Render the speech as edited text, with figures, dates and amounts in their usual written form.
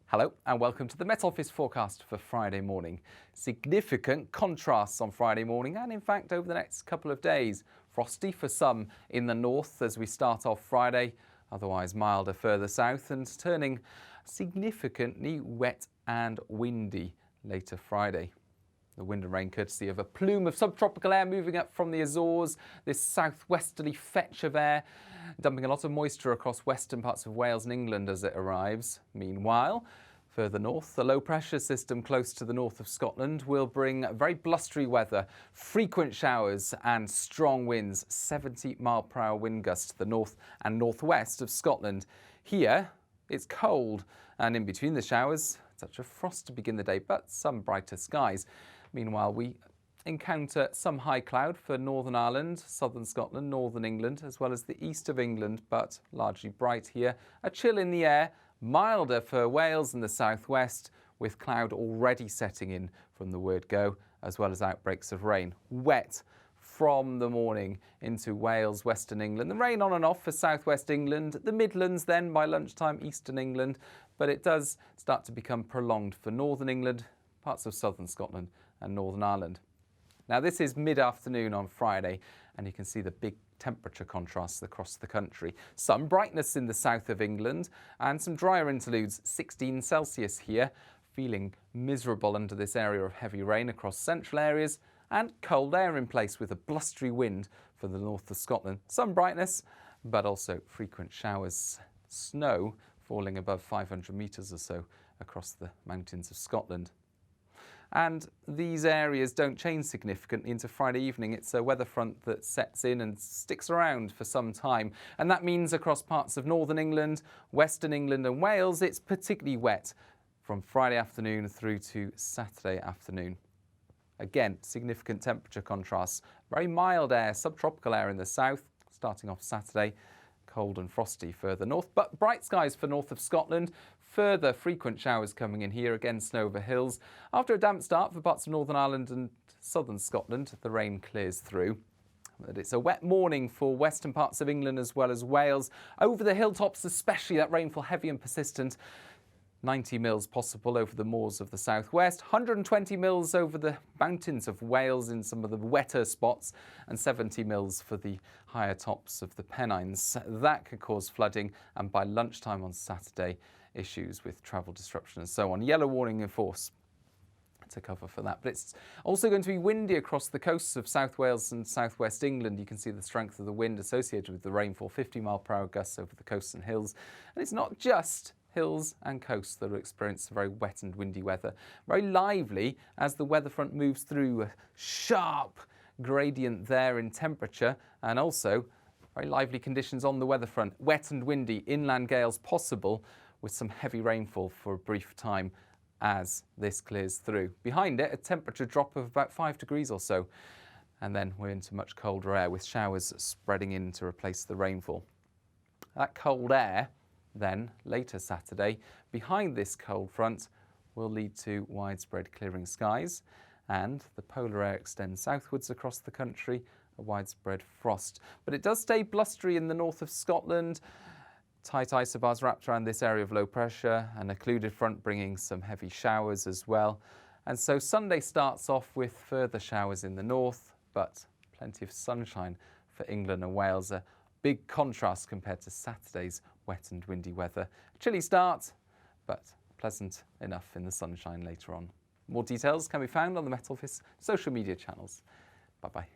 Hello and welcome to the Met Office forecast for Friday morning. Significant contrasts on Friday morning and in fact over the next couple of days. Frosty for some in the north as we start off Friday, otherwise milder further south, and turning significantly wet and windy later Friday. The wind and rain courtesy of a plume of subtropical air moving up from the Azores, this southwesterly fetch of air, dumping a lot of moisture across western parts of Wales and England as it arrives. Meanwhile, further north, the low pressure system close to the north of Scotland will bring very blustery weather, frequent showers and strong winds, 70-mile-per-hour wind gusts to the north and northwest of Scotland. Here, it's cold, and in between the showers, a touch of frost to begin the day, but some brighter skies. Meanwhile, we encounter some high cloud for Northern Ireland, southern Scotland, northern England, as well as the east of England, but largely bright here. A chill in the air, milder for Wales and the southwest, with cloud already setting in from the word go, as well as outbreaks of rain. Wet from the morning into Wales, western England. The rain on and off for southwest England, the Midlands then by lunchtime, eastern England, but it does start to become prolonged for northern England, parts of southern Scotland and Northern Ireland. Now this is mid-afternoon on Friday and you can see the big temperature contrasts across the country. Some brightness in the south of England and some drier interludes, 16 Celsius here, feeling miserable under this area of heavy rain across central areas, and cold air in place with a blustery wind for the north of Scotland. Some brightness, but also frequent showers. Snow falling above 500 metres or so across the mountains of Scotland. And these areas don't change significantly into Friday evening. It's a weather front that sets in and sticks around for some time. And that means across parts of northern England, western England and Wales, it's particularly wet from Friday afternoon through to Saturday afternoon. Again, significant temperature contrasts. Very mild air, subtropical air in the south, starting off Saturday. Cold and frosty further north, but bright skies for north of Scotland. Further frequent showers coming in here, again snow over hills. After a damp start for parts of Northern Ireland and southern Scotland, the rain clears through. But it's a wet morning for western parts of England as well as Wales. Over the hilltops especially, that rainfall heavy and persistent. 90 mils possible over the moors of the southwest, 120 mils over the mountains of Wales in some of the wetter spots, and 70 mils for the higher tops of the Pennines. That could cause flooding, and by lunchtime on Saturday, issues with travel disruption and so on. Yellow warning in force to cover for that. But it's also going to be windy across the coasts of South Wales and southwest England. You can see the strength of the wind associated with the rainfall, 50-mile-per-hour gusts over the coasts and hills. And it's not just hills and coasts that will experience very wet and windy weather. Very lively as the weather front moves through, a sharp gradient there in temperature, and also very lively conditions on the weather front. Wet and windy, inland gales possible with some heavy rainfall for a brief time as this clears through. Behind it, a temperature drop of about 5 degrees or so, and then we're into much colder air with showers spreading in to replace the rainfall. That cold air then, later Saturday, behind this cold front will lead to widespread clearing skies, and the polar air extends southwards across the country, a widespread frost. But it does stay blustery in the north of Scotland. Tight isobars wrapped around this area of low pressure, an occluded front bringing some heavy showers as well. And so Sunday starts off with further showers in the north, but plenty of sunshine for England and Wales. A big contrast compared to Saturday's wet and windy weather. Chilly start, but pleasant enough in the sunshine later on. More details can be found on the Met Office social media channels. Bye-bye.